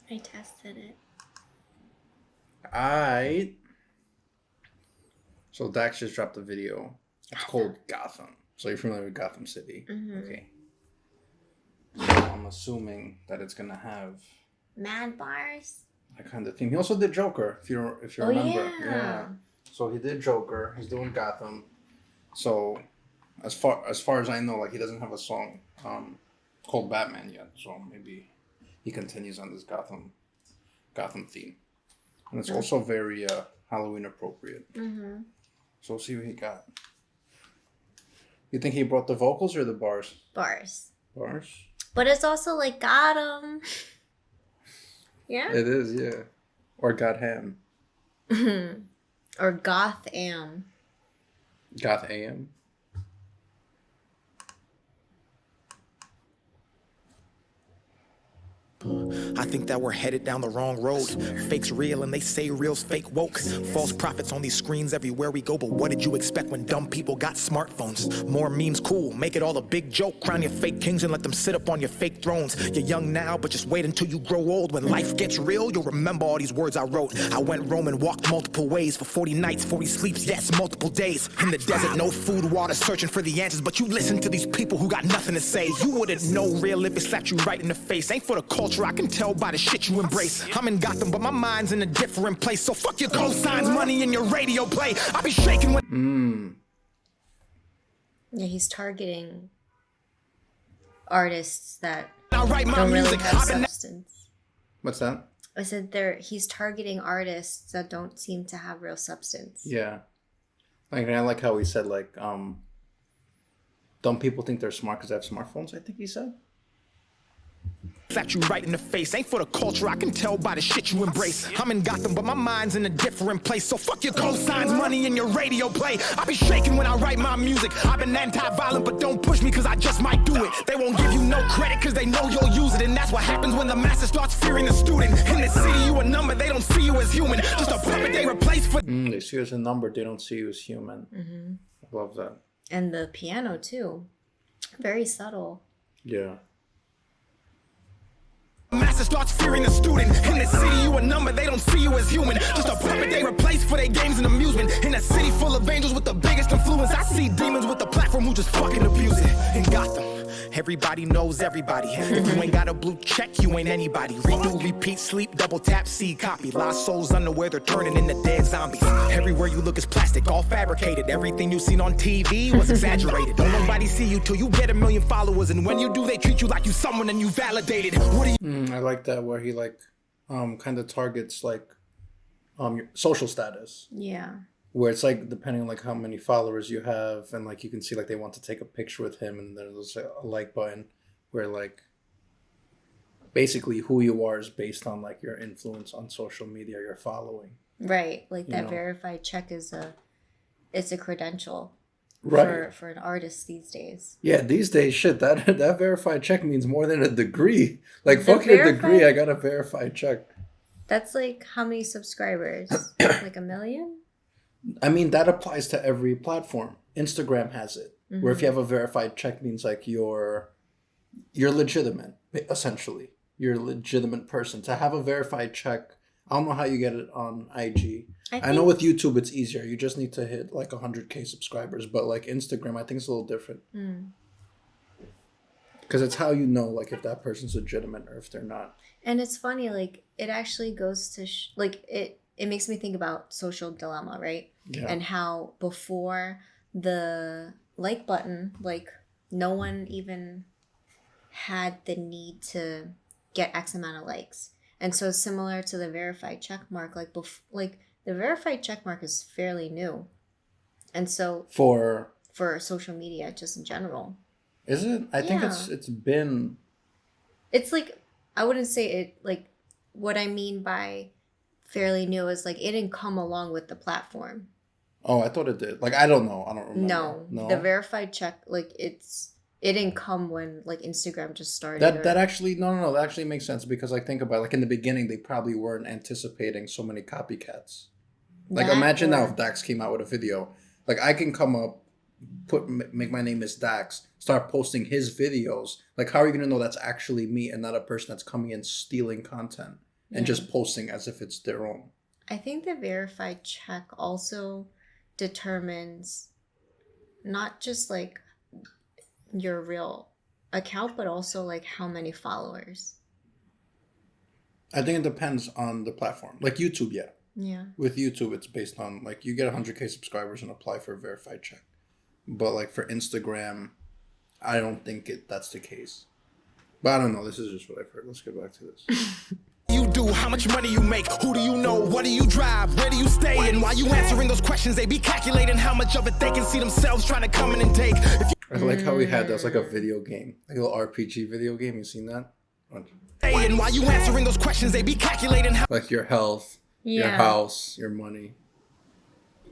I tested it. So Dax just dropped a video. It's called Gotham. So you're familiar with Gotham City? Mm-hmm. Okay. So I'm assuming that it's gonna have Mad bars. that kind of theme. He also did Joker, if you remember. Yeah. So he did Joker. He's doing Gotham. So as far as I know, like he doesn't have a song called Batman yet. So maybe he continues on this Gotham theme, and it's also very Halloween appropriate. Mm-hmm. So we'll see what he got. You think he brought the vocals or the bars? Bars. Bars. But it's also like Gotham. Yeah. It is, yeah. Or Gotham. Or Gotham. Gotham. I think that we're headed down the wrong road. Fake's real and they say real's fake woke. False prophets on these screens everywhere we go. But what did you expect when dumb people got smartphones? More memes cool, make it all a big joke. Crown your fake kings and let them sit up on your fake thrones. You're young now, but just wait until you grow old. When life gets real, you'll remember all these words I wrote. I went roam and walked multiple ways for 40 nights, 40 sleeps, yes, multiple days. In the desert, no food, water, searching for the answers. But you listen to these people who got nothing to say. You wouldn't know real if it slapped you right in the face. Ain't for the culture, I can tell by the shit you embrace. I'm in Gotham, but my mind's in a different place. So fuck your cosigns, money, and your radio play. I be shaking when... Yeah, he's targeting artists that I write my don't really music. have substance. What's that? I said he's targeting artists that don't seem to have real substance. Yeah. Like, I like how he said, like, dumb people think they're smart because they have smartphones, I think he said. Slapped you right in the face. Ain't for the culture, I can tell by the shit you embrace. I'm in Gotham, but my mind's in a different place. So fuck your cosigns, money, and your radio play. I be shaking when I write my music. I've been anti-violent, but don't push me, cause I just might do it. They won't give you no credit, cause they know you'll use it. And that's what happens when the master starts fearing the student. In the city, you a number, they don't see you as human. Just a puppet they replace for... They see you as a number, they don't see you as human. Mm-hmm. I love that. And the piano, too. Very subtle. Yeah. Master starts fearing the student. In the city, you a number, they don't see you as human. Just a puppet they replace for their games and amusement. In a city full of angels with the biggest influence, I see demons with the platform who just fucking abuse it. In Gotham, everybody knows everybody. If you ain't got a blue check, you ain't anybody. Redo, repeat, sleep, double tap, see, copy. Lost souls underwear, they're turning into dead zombies. Everywhere you look is plastic, all fabricated. Everything you seen on TV was exaggerated. Don't nobody see you till you get 1 million followers. And when you do, they treat you like you someone and you validated. What do you... I like that where he like kind of targets like your social status. Yeah. Where it's like depending on like how many followers you have and like you can see like they want to take a picture with him and there's a like button where like basically who you are is based on like your influence on social media, your following. Right. Like that verified check is it's a credential. Right. For an artist these days. Yeah, these days, shit, that verified check means more than a degree. Like, fuck your degree, I got a verified check. That's like how many subscribers? Like 1 million? I mean, that applies to every platform. Instagram has it. Mm-hmm. Where if you have a verified check means like you're legitimate, essentially. You're a legitimate person. To have a verified check, I don't know how you get it on IG. I know with YouTube it's easier. You just need to hit like 100K subscribers. But like Instagram, I think it's a little different. Because it's how you know like if that person's legitimate or if they're not. And it's funny, like it actually goes to like it makes me think about Social Dilemma, right? Yeah. And how before the like button, like no one even had the need to get X amount of likes. And so similar to the verified check mark, like the verified check mark is fairly new. And so for social media just in general. Is it? I think it's been. It's like, I wouldn't say it, like what I mean by fairly new is like it didn't come along with the platform. Oh, I thought it did. Like I don't know. I don't remember. No. The verified check, like it didn't come when like Instagram just started. That actually no, that actually makes sense because like think about it, like in the beginning they probably weren't anticipating so many copycats. Like, imagine now if Dax came out with a video. Like, I can come up, make my name as Dax, start posting his videos. Like, how are you going to know that's actually me and not a person that's coming in stealing content and just posting as if it's their own? I think the verified check also determines not just like your real account, but also like how many followers. I think it depends on the platform. Like YouTube, yeah. Yeah. With YouTube, it's based on like you get 100K subscribers and apply for a verified check. But like for Instagram, I don't think that's the case. But I don't know. This is just what I've heard. Let's get back to this. You do, how much money you make, who do you know, what do you drive, where do you stay, and while you answering those questions, they be calculating how much of it they can see themselves trying to come in and take. I like how we had that's like a video game, like a little RPG video game. You seen that? And while you answering those questions, they be calculating how like your health, your house, your money.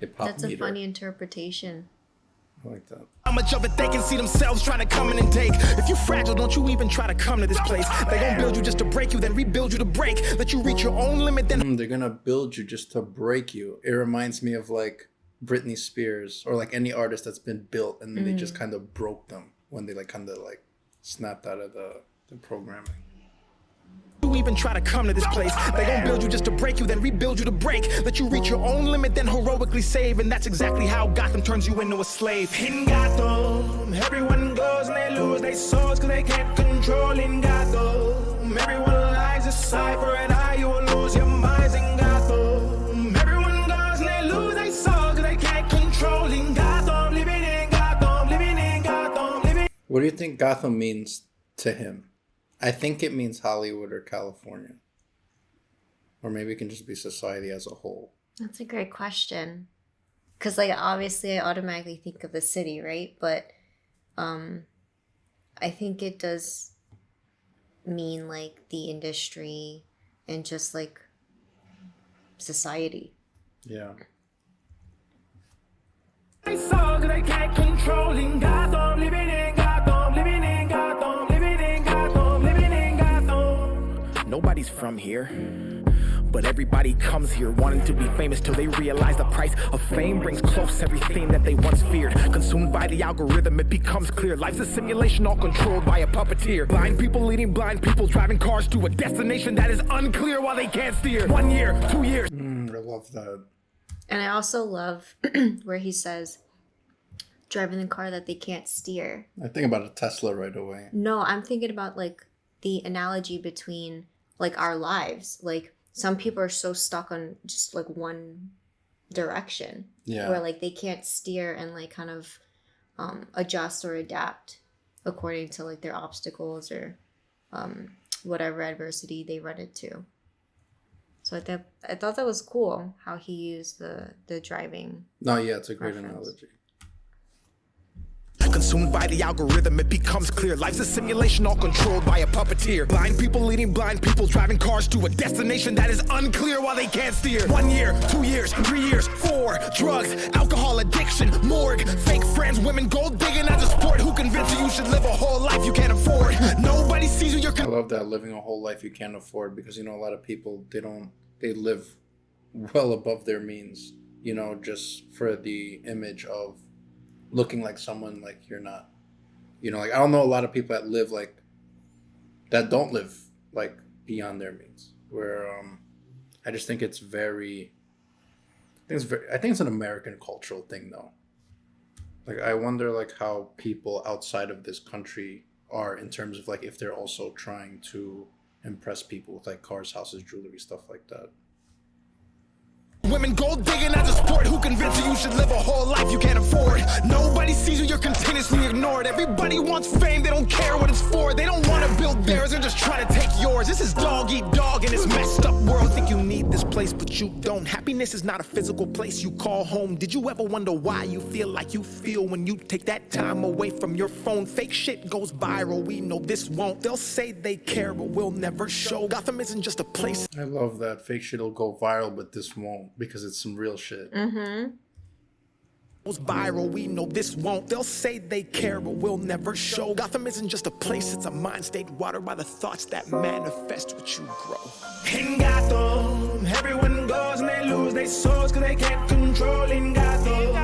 That's a funny interpretation. I like that. How much of it they can see themselves trying to come in and take. If you're fragile, don't you even try to come to this place. They gon' build you just to break you, then rebuild you to break. Let you reach your own limit, then they're gonna build you just to break you. It reminds me of like Britney Spears or like any artist that's been built and then they just kind of broke them when they like kind of like snapped out of the programming. You even try to come to this place. They gon' build you just to break you, then rebuild you to break. Let you reach your own limit, then heroically save. And that's exactly how Gotham turns you into a slave. In Gotham, everyone goes and they lose their souls cause they can't control. In Gotham, everyone lies a cipher and how you will lose your minds. In Gotham, everyone goes and they lose their souls cause they can't control. In Gotham, living in Gotham, living in Gotham, living. What do you think Gotham means to him? I think it means Hollywood or California. Or maybe it can just be society as a whole. That's a great question. Because, like, obviously I automatically think of the city, right? But I think it does mean, like, the industry and just, like, society. Yeah. They saw cause they can't control. In Gotham, living in Gotham, living in Gotham, living in Gotham, living in Gotham. Nobody's from here, but everybody comes here wanting to be famous till they realize the price of fame brings close everything that they once feared. Consumed by the algorithm, it becomes clear life's a simulation all controlled by a puppeteer. Blind people leading blind people, driving cars to a destination that is unclear while they can't steer. 1 year, 2 years. I love that. And I also love where he says, driving the car that they can't steer. I think about a Tesla right away. No, I'm thinking about, like, the analogy between, like, our lives. Like, some people are so stuck on just, like, one direction. Yeah. Where, like, they can't steer and, like, kind of adjust or adapt according to, like, their obstacles or whatever adversity they run into. So I thought that was cool how he used the driving. No, yeah, it's a great reference. analogy. Consumed by the algorithm, it becomes clear life's a simulation all controlled by a puppeteer. Blind people leading blind people, driving cars to a destination that is unclear while they can't steer. 1 year, 2 years, 3 years, 4 drugs, alcohol addiction, morgue, fake friends, women, gold digging as a sport. Who convinced you should live a whole life you can't afford? Nobody sees you. I love that, living a whole life you can't afford, because you know a lot of people they live well above their means, you know, just for the image of looking like someone like you're not. You know, like I don't know a lot of people that live like that don't live like beyond their means. Where I just think it's very I think it's an American cultural thing though. Like I wonder like how people outside of this country are in terms of like if they're also trying to impress people with like cars, houses, jewelry, stuff like that. Women gold digging as a sport. Who convinced you should live a whole life you can't afford? Nobody sees you, you're continuously ignored. Everybody wants fame, they don't care what it's for. They don't want to build theirs, they're just trying to take yours. This is dog eat dog in this messed up world. Think you need this place, but you don't. Happiness is not a physical place you call home. Did you ever wonder why you feel like you feel when you take that time away from your phone? Fake shit goes viral, we know this won't. They'll say they care, but we'll never show. Gotham isn't just a place. I love that. Fake shit'll go viral, but this won't, because it's some real shit. Goes viral, we know this won't. They'll say they care, but we'll never show. Gotham isn't just a place, it's a mind state watered by the thoughts that manifest what you grow. In Gotham, everyone goes and they lose lose their souls cause they can't control in Gotham.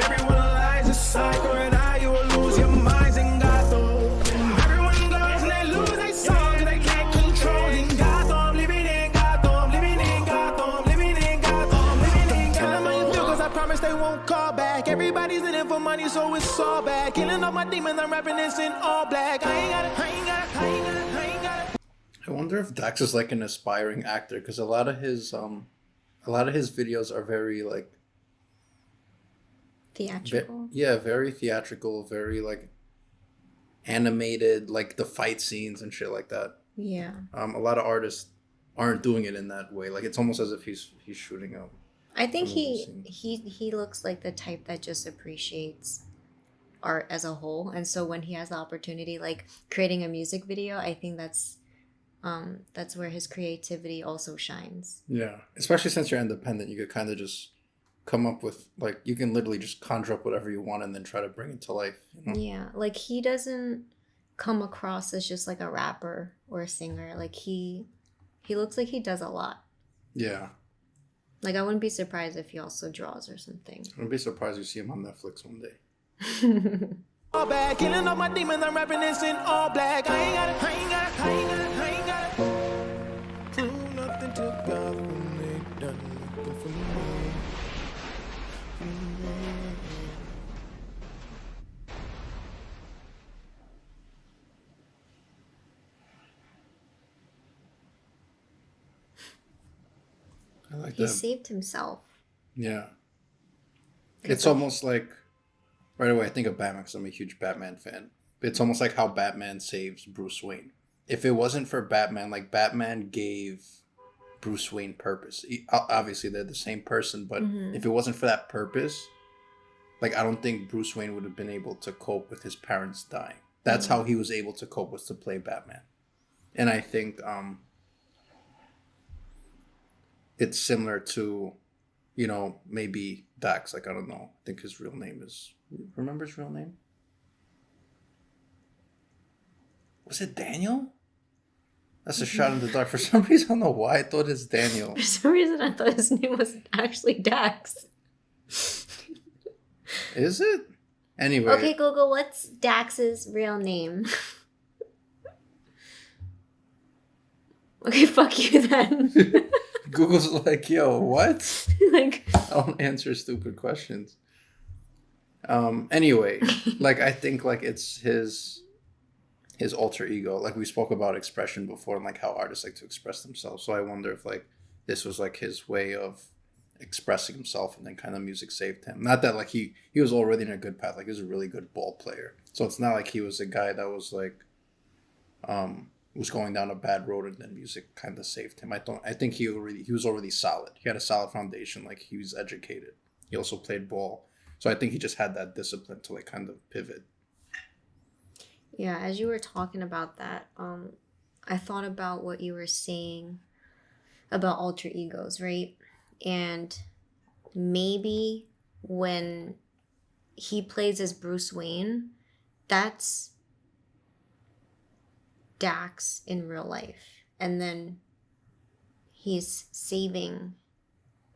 Everyone lies a cycle and how you will lose your minds in Gotham. Everyone goes and they lose their souls cause they can't control in Gotham. Living in Gotham, living in Gotham, living in Gotham, living in Gotham. Tell them how you feel cause I promise they won't call back. Everybody's in it for money so it's all bad. Killing all my demons, I'm rapping this in all black. I ain't got it, I ain't got it, I ain't got it, I ain't got it. I wonder if Dax is like an aspiring actor because a lot of his videos are very like Theatrical. yeah, very theatrical, very like animated, like the fight scenes and shit like that. Yeah. A lot of artists aren't doing it in that way. Like it's almost as if he's shooting up. I think he looks like the type that just appreciates art as a whole, and so when he has the opportunity, like creating a music video, I think that's where his creativity also shines. Yeah, especially since you're independent, you could kind of just come up with like you can literally just conjure up whatever you want and then try to bring it to life. You know? Yeah, like he doesn't come across as just like a rapper or a singer. Like he looks like he does a lot. Yeah. Like I wouldn't be surprised if he also draws or something. I wouldn't be surprised you see him on Netflix one day. All bad, killing all my demons, I'm rapping this in all black. I ain't got it, I ain't got it, I ain't got it, I ain't got it. Prove nothing to God when they done nothing for me. I like He that. saved himself. Yeah. It's almost like right away I think of Batman because I'm a huge Batman fan. It's almost like how Batman saves Bruce Wayne. If it wasn't for Batman, like Batman gave Bruce Wayne purpose. Obviously they're the same person, but if it wasn't for that purpose, like I don't think Bruce Wayne would have been able to cope with his parents dying. That's how he was able to cope, was to play Batman. And I think it's similar to, you know, maybe Dax. Like, I don't know. I think his real name is... Remember his real name? Was it Daniel? That's a shot in the dark. For some reason, I don't know why I thought it's Daniel. For some reason, I thought his name was actually Dax. Is it? Anyway. Okay, Google, what's Dax's real name? Okay, fuck you then. Google's like, yo, what? Like, I don't answer stupid questions. Anyway, like I think like it's his alter ego. Like we spoke about expression before and like how artists like to express themselves. So I wonder if like this was like his way of expressing himself and then kind of music saved him. Not that like he was already in a good path. Like he was a really good ball player. So it's not like he was a guy that was like was going down a bad road and then music kind of saved him. I think he was already solid. He had a solid foundation. Like he was educated. He also played ball. So I think he just had that discipline to like kind of pivot. yeah, as you were talking about that, I thought about what you were saying about alter egos, right? And maybe when he plays as Bruce Wayne, that's Dax in real life. And then he's saving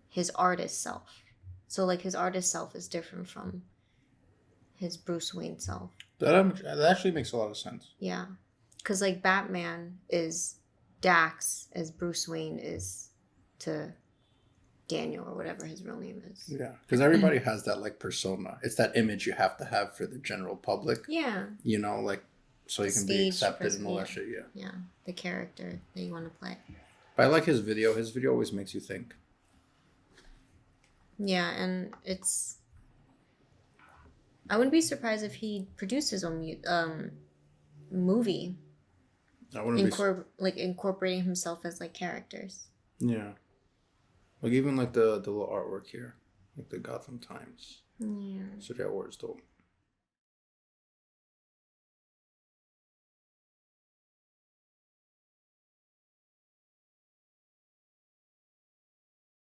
his artist self. So like his artist self is different from his Bruce Wayne self. That actually makes a lot of sense. Yeah. Because like Batman is Dax as Bruce Wayne is to Daniel or whatever his real name is. Yeah. Because everybody has that like persona. It's that image you have to have for the general public. Yeah. You know, like so you can be Stage accepted and all that shit. Yeah. Yeah. The character that you want to play. But I like his video. His video always makes you think. Yeah, and it's... I wouldn't be surprised if he produced his own movie. I wouldn't be... incorporating himself as like characters. Yeah. Like even like the little artwork here. Like the Gotham Times. Yeah. So that was dope.